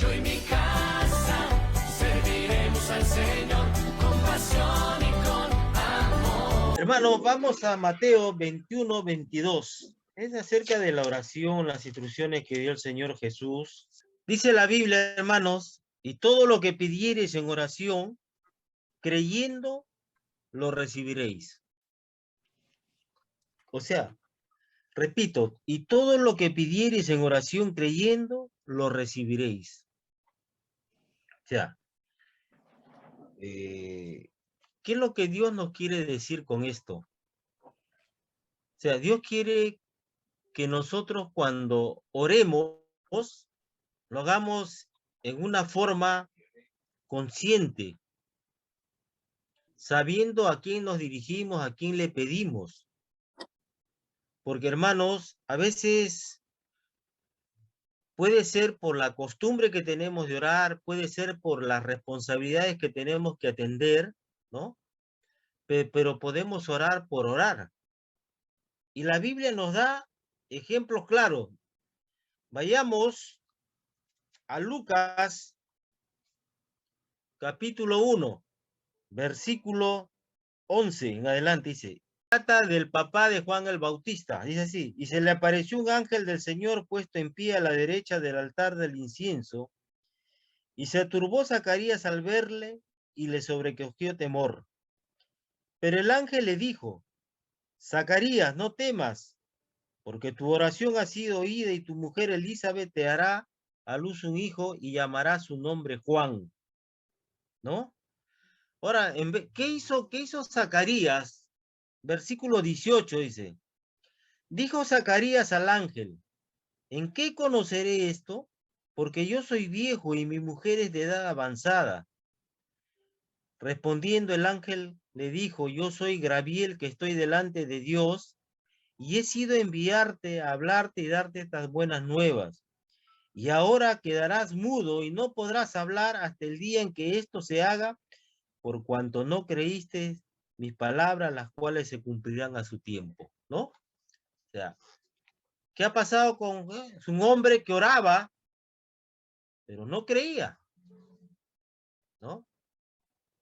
Yo y mi casa serviremos al Señor con pasión y con amor. Hermanos, vamos a Mateo 21, 22. Es acerca de la oración, las instrucciones que dio el Señor Jesús. Dice la Biblia, hermanos, y todo lo que pidiereis en oración, creyendo, lo recibiréis. O sea, repito, y todo lo que pidiereis en oración, creyendo, lo recibiréis. O sea, ¿qué es lo que Dios nos quiere decir con esto? O sea, Dios quiere que nosotros cuando oremos, lo hagamos en una forma consciente, sabiendo a quién nos dirigimos, a quién le pedimos. Porque, hermanos, a veces puede ser por la costumbre que tenemos de orar, puede ser por las responsabilidades que tenemos que atender, ¿no? Pero podemos orar por orar. Y la Biblia nos da ejemplos claros. Vayamos a Lucas, capítulo 1, versículo 11 en adelante, dice, trata del papá de Juan el Bautista, dice así, y se le apareció un ángel del Señor puesto en pie a la derecha del altar del incienso, y se turbó Zacarías al verle, y le sobrecogió temor. Pero el ángel le dijo, Zacarías, no temas, porque tu oración ha sido oída, y tu mujer Elizabeth te hará a luz un hijo, y llamará su nombre Juan, ¿no? Ahora, ¿qué hizo Zacarías? Versículo 18 dice, dijo Zacarías al ángel, ¿en qué conoceré esto? Porque yo soy viejo y mi mujer es de edad avanzada. Respondiendo el ángel le dijo, yo soy Gabriel que estoy delante de Dios y he sido enviarte a hablarte y darte estas buenas nuevas. Y ahora quedarás mudo y no podrás hablar hasta el día en que esto se haga, por cuanto no creíste mis palabras, las cuales se cumplirán a su tiempo, ¿no? O sea, ¿qué ha pasado con es un hombre que oraba, pero no creía, ¿no?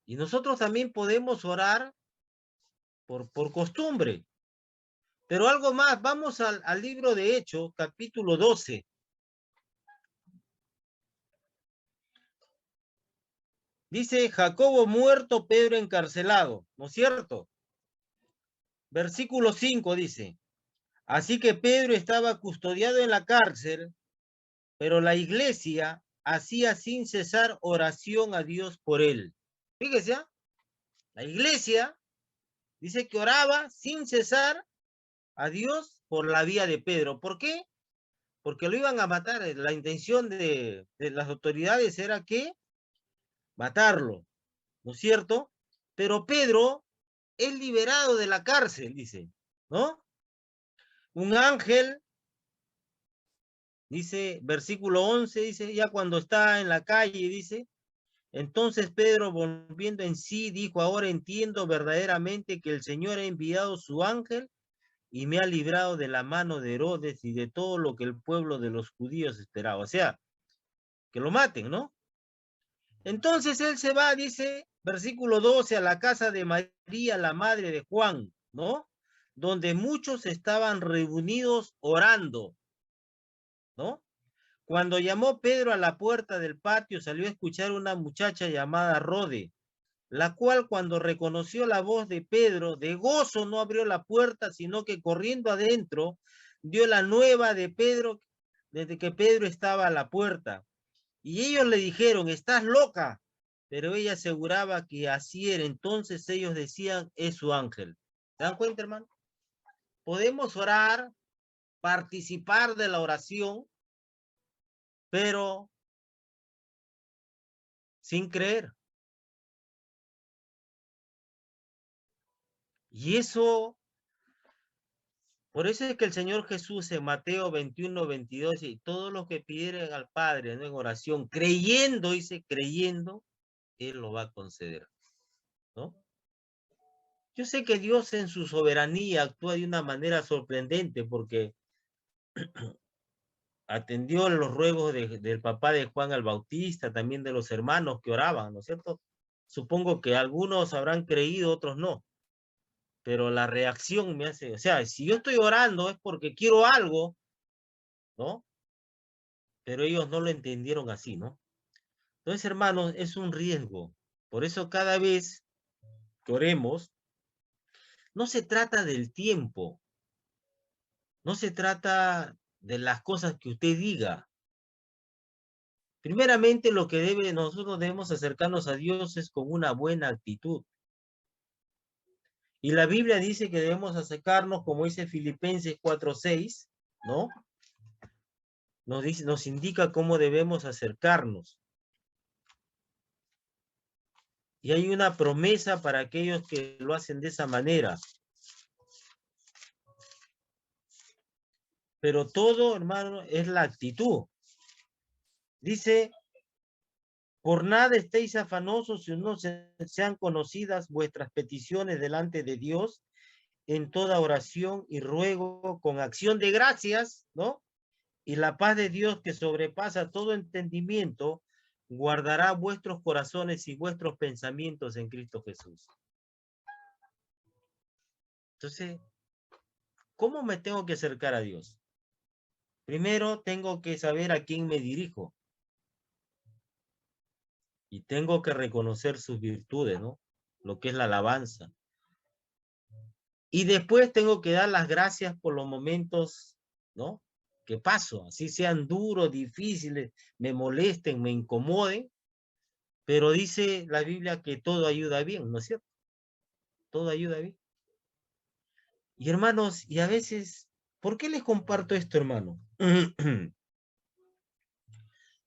Y nosotros también podemos orar por costumbre. Pero algo más, vamos al libro de Hechos, capítulo 12. Dice, Jacobo muerto, Pedro encarcelado, ¿no es cierto? Versículo 5 dice, así que Pedro estaba custodiado en la cárcel, pero la iglesia hacía sin cesar oración a Dios por él. Fíjese, ¿eh? La iglesia dice que oraba sin cesar a Dios por la vía de Pedro. ¿Por qué? Porque lo iban a matar. La intención de las autoridades era que matarlo, ¿no es cierto? Pero Pedro es liberado de la cárcel, dice, ¿no? Un ángel, dice, versículo 11, dice, ya cuando está en la calle, dice, entonces Pedro, volviendo en sí, dijo, ahora entiendo verdaderamente que el Señor ha enviado su ángel y me ha librado de la mano de Herodes y de todo lo que el pueblo de los judíos esperaba. O sea, que lo maten, ¿no? Entonces él se va, dice, versículo 12, a la casa de María, la madre de Juan, ¿no? Donde muchos estaban reunidos orando, ¿no? Cuando llamó Pedro a la puerta del patio, salió a escuchar una muchacha llamada Rode, la cual cuando reconoció la voz de Pedro, de gozo no abrió la puerta, sino que corriendo adentro, dio la nueva de Pedro, desde que Pedro estaba a la puerta. Y ellos le dijeron, estás loca. Pero ella aseguraba que así era. Entonces ellos decían, es su ángel. ¿Se dan cuenta, hermano? Podemos orar, participar de la oración, pero sin creer. Y eso, por eso es que el Señor Jesús en Mateo 21, 22, y todos los que pidieran al Padre, ¿no?, en oración, creyendo, dice, creyendo, Él lo va a conceder, ¿no? Yo sé que Dios en su soberanía actúa de una manera sorprendente, porque atendió los ruegos del papá de Juan el Bautista, también de los hermanos que oraban, ¿no es cierto? Supongo que algunos habrán creído, otros no, pero la reacción me hace, o sea, si yo estoy orando es porque quiero algo, ¿no? Pero ellos no lo entendieron así, ¿no? Entonces, hermanos, es un riesgo. Por eso cada vez que oremos, no se trata del tiempo, no se trata de las cosas que usted diga. Primeramente, lo que nosotros debemos acercarnos a Dios es con una buena actitud. Y la Biblia dice que debemos acercarnos, como dice Filipenses 4:6, ¿no? Nos indica cómo debemos acercarnos. Y hay una promesa para aquellos que lo hacen de esa manera. Pero todo, hermano, es la actitud. Dice, por nada estéis afanosos, si no sean conocidas vuestras peticiones delante de Dios en toda oración y ruego con acción de gracias, ¿no? Y la paz de Dios que sobrepasa todo entendimiento, guardará vuestros corazones y vuestros pensamientos en Cristo Jesús. Entonces, ¿cómo me tengo que acercar a Dios? Primero, tengo que saber a quién me dirijo. Y tengo que reconocer sus virtudes, ¿no? Lo que es la alabanza. Y después tengo que dar las gracias por los momentos, ¿no? Que paso, así sean duros, difíciles, me molesten, me incomoden, pero dice la Biblia que todo ayuda bien, ¿no es cierto? Todo ayuda bien. Y hermanos, y a veces, ¿por qué les comparto esto, hermano?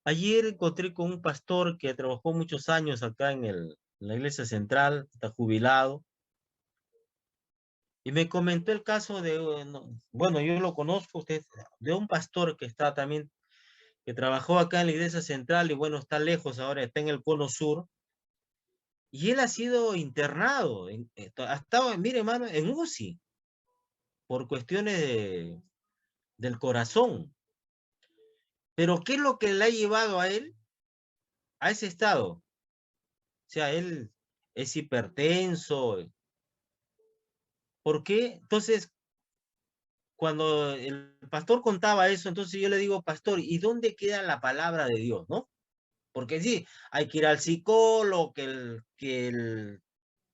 Ayer encontré con un pastor que trabajó muchos años acá en la iglesia central, está jubilado, y me comentó el caso de, bueno, yo lo conozco, usted, de un pastor que está también, que trabajó acá en la iglesia central y bueno, está lejos ahora, está en el cono sur, y él ha sido internado, ha estado, mire hermano, en UCI, por cuestiones del corazón. Pero ¿qué es lo que le ha llevado a él a ese estado? O sea, él es hipertenso. ¿Por qué? Entonces, cuando el pastor contaba eso, entonces yo le digo, pastor, ¿y dónde queda la palabra de Dios, no? Porque sí, hay que ir al psicólogo, que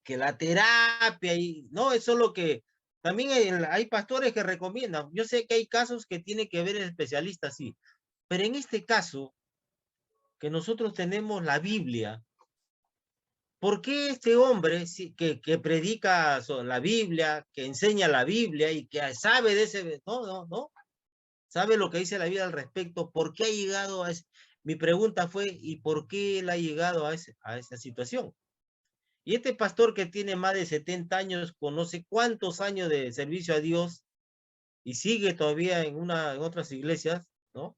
la terapia, y no, eso es lo que también hay pastores que recomiendan. Yo sé que hay casos que tiene que ver el especialista, sí, pero en este caso, que nosotros tenemos la Biblia, ¿por qué este hombre que predica la Biblia, que enseña la Biblia y que sabe de ese, no, sabe lo que dice la Biblia al respecto? ¿Por qué ha llegado a ese? Mi pregunta fue, ¿y por qué él ha llegado a esa situación? Y este pastor que tiene más de 70 años, con no sé cuántos años de servicio a Dios, y sigue todavía en otras iglesias, ¿no?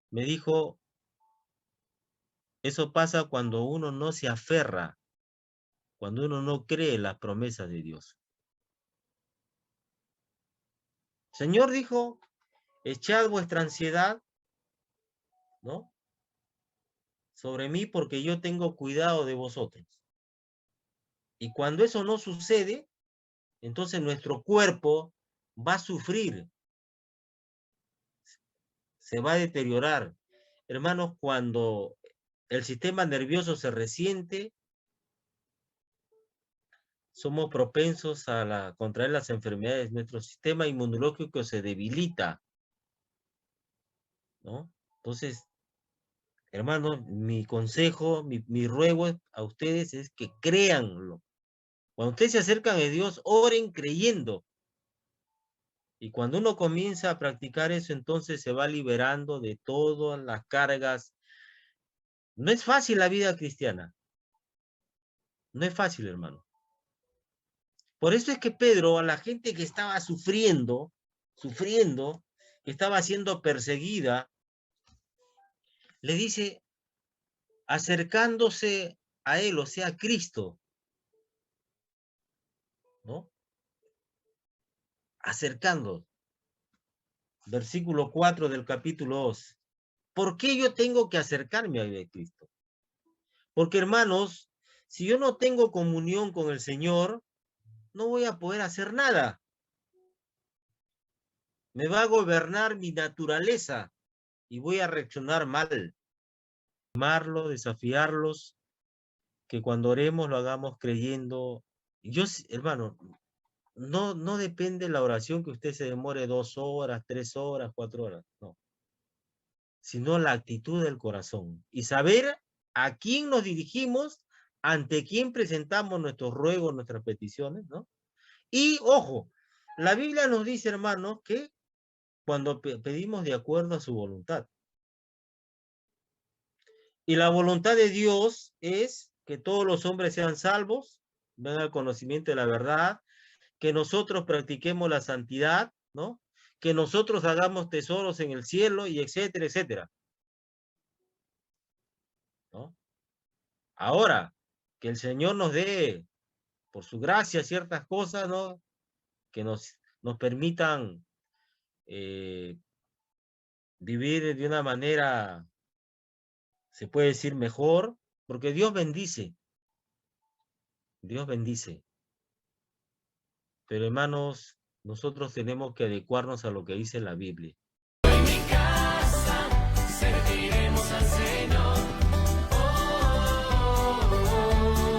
Me dijo, eso pasa cuando uno no se aferra, cuando uno no cree en las promesas de Dios. Señor dijo, echad vuestra ansiedad, ¿no? Sobre mí porque yo tengo cuidado de vosotros. Y cuando eso no sucede, entonces nuestro cuerpo va a sufrir, se va a deteriorar. Hermanos, cuando el sistema nervioso se resiente, somos propensos a contraer las enfermedades. Nuestro sistema inmunológico se debilita, ¿no? Entonces, hermanos, mi consejo, mi ruego a ustedes es que créanlo. Cuando ustedes se acercan a Dios, oren creyendo. Y cuando uno comienza a practicar eso, entonces se va liberando de todas las cargas. No es fácil la vida cristiana. No es fácil, hermano. Por eso es que Pedro, a la gente que estaba sufriendo, que estaba siendo perseguida, le dice, acercándose a él, o sea, a Cristo, ¿no? Acercando. versículo 4 del capítulo 2. ¿Por qué yo tengo que acercarme a Cristo? Porque, hermanos, si yo no tengo comunión con el Señor, no voy a poder hacer nada. Me va a gobernar mi naturaleza y voy a reaccionar mal. Amarlo, desafiarlos, que cuando oremos lo hagamos creyendo. Yo, hermano, no depende la oración que usted se demore 2 horas, 3 horas, 4 horas, no. Sino la actitud del corazón y saber a quién nos dirigimos, ante quién presentamos nuestros ruegos, nuestras peticiones, ¿no? Y ojo, la Biblia nos dice, hermanos, que cuando pedimos de acuerdo a su voluntad. Y la voluntad de Dios es que todos los hombres sean salvos, vengan al conocimiento de la verdad, que nosotros practiquemos la santidad, ¿no? Que nosotros hagamos tesoros en el cielo y etcétera, etcétera, ¿no? Ahora, que el Señor nos dé, por su gracia, ciertas cosas, ¿no? Que nos permitan vivir de una manera, se puede decir, mejor, porque Dios bendice. Dios bendice. Pero hermanos, nosotros tenemos que adecuarnos a lo que dice la Biblia. En mi casa serviremos al Señor.